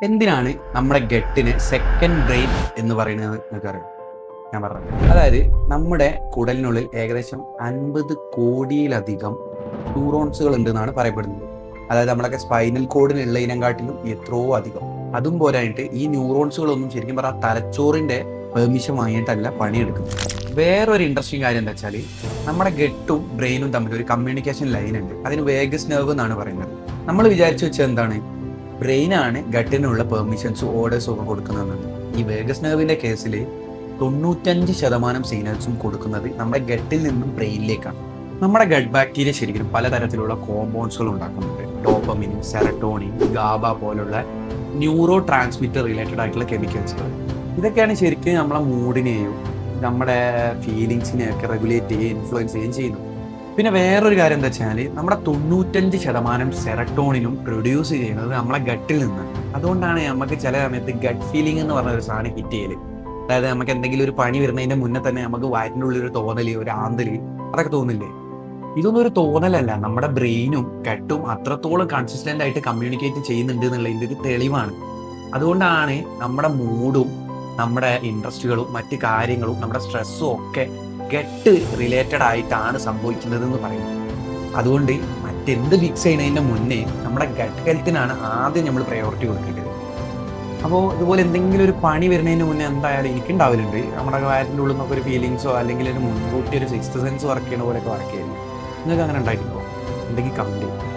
എന്തിനാണ് നമ്മുടെ ഗട്ടിന് second brain എന്ന് പറയുന്നത് നിങ്ങൾക്കറിയാം? ഞാൻ പറഞ്ഞു. അതായത് നമ്മുടെ കുടലിനുള്ളിൽ ഏകദേശം 50 കോടിയിലധികം ന്യൂറോൺസുകൾ ഉണ്ട് എന്നാണ് പറയപ്പെടുന്നത്. അതായത് നമ്മളൊക്കെ സ്പൈനൽ കോഡിനുള്ള ഇനംകാട്ടിലും എത്രയോ അധികം. അതും പോരായിട്ട് ഈ ന്യൂറോൺസുകളൊന്നും ശരിക്കും പറഞ്ഞാൽ തലച്ചോറിന്റെ പെർമിഷൻ വാങ്ങിയിട്ടല്ല പണിയെടുക്കുന്നത്. വേറൊരു ഇൻട്രസ്റ്റിംഗ് കാര്യം എന്താ വെച്ചാൽ നമ്മുടെ ഗട്ടും ബ്രെയിനും തമ്മിൽ ഒരു കമ്മ്യൂണിക്കേഷൻ ലൈൻ ഉണ്ട്. അതിന് വേഗസ് നെർവ് എന്നാണ് പറയുന്നത്. നമ്മൾ വിചാരിച്ചു വെച്ചാൽ എന്താണ്, ബ്രെയിനാണ് ഗട്ടിനുള്ള പെർമിഷൻസും ഓർഡേഴ്സും ഒക്കെ കൊടുക്കുന്നതെന്നാണ്. ഈ വേഗസ് നെർവിന്റെ കേസിൽ 95% സിഗ്നൽസും കൊടുക്കുന്നത് നമ്മുടെ ഗട്ടിൽ നിന്നും ബ്രെയിനിലേക്കാണ്. നമ്മുടെ ഗട്ട് ബാക്ടീരിയ ശരിക്കും പലതരത്തിലുള്ള കോമ്പൗണ്ട്സുകൾ ഉണ്ടാക്കുന്നുണ്ട്. ഡോപ്പമിൻ, സെറട്ടോണിൻ, ഗാബ പോലുള്ള ന്യൂറോ ട്രാൻസ്മിറ്റർ റിലേറ്റഡ് ആയിട്ടുള്ള കെമിക്കൽസുകൾ. ഇതൊക്കെയാണ് ശരിക്കും നമ്മളെ മൂഡിനെയും നമ്മുടെ ഫീലിങ്സിനെയൊക്കെ റെഗുലേറ്റ് ചെയ്യുകയും ഇൻഫ്ലുവൻസ് ചെയ്യുകയും ചെയ്യുന്നു. പിന്നെ വേറൊരു കാര്യം എന്താ വെച്ചാൽ നമ്മുടെ 95% സെറട്ടോണിനും പ്രൊഡ്യൂസ് ചെയ്യുന്നത് നമ്മളെ ഗട്ടിൽ നിന്നാണ്. അതുകൊണ്ടാണ് നമുക്ക് ചില സമയത്ത് ഗട്ട് ഫീലിംഗ് എന്ന് പറഞ്ഞ ഒരു സാധനം ഹിറ്റ് ചെയ്യല്. അതായത് നമുക്ക് എന്തെങ്കിലും ഒരു പണി വരുന്നതിന്റെ മുന്നേ തന്നെ നമുക്ക് വയറ്റിൻ്റെ ഉള്ളിൽ ഒരു തോന്നല്, ഒരു ആന്തല്, അതൊക്കെ തോന്നില്ലേ? ഇതൊന്നും ഒരു തോന്നലല്ല, നമ്മുടെ ബ്രെയിനും ഗട്ടും അത്രത്തോളം കൺസിസ്റ്റന്റ് ആയിട്ട് കമ്മ്യൂണിക്കേറ്റ് ചെയ്യുന്നുണ്ട് എന്നുള്ളതിൻ്റെ ഒരു തെളിവാണ്. അതുകൊണ്ടാണ് നമ്മുടെ മൂഡും നമ്മുടെ ഇൻട്രസ്റ്റുകളും മറ്റു കാര്യങ്ങളും നമ്മുടെ സ്ട്രെസ്സും ഒക്കെ ഗട്ട് റിലേറ്റഡ് ആയിട്ടാണ് സംഭവിക്കുന്നത് എന്ന് പറയുന്നത്. അതുകൊണ്ട് മറ്റെന്ത് ഫിക്സ് ചെയ്യുന്നതിൻ്റെ മുന്നേ നമ്മുടെ ഗട്ട് ഹെൽത്തിനാണ് ആദ്യം നമ്മൾ പ്രയോറിറ്റി കൊടുക്കേണ്ടത്. അപ്പോൾ ഇതുപോലെ എന്തെങ്കിലും ഒരു പണി വരുന്നതിന് മുന്നേ എന്തായാലും എനിക്കുണ്ടാവലുണ്ട്, നമ്മുടെ വയറ്റിൻ്റെ ഉള്ളിൽ നിന്നൊക്കെ ഒരു ഫീലിങ്സോ അല്ലെങ്കിൽ ഒരു മുൻകൂട്ടി ഒരു സിക്സ്ത് സെൻസ് വർക്ക് ചെയ്യുന്ന പോലെയൊക്കെ വർക്ക് ചെയ്യുന്നു. നിങ്ങൾക്ക് അങ്ങനെ ഉണ്ടായിട്ടുണ്ടോ? എന്തെങ്കിലും കമൻറ്റ് ചെയ്യും.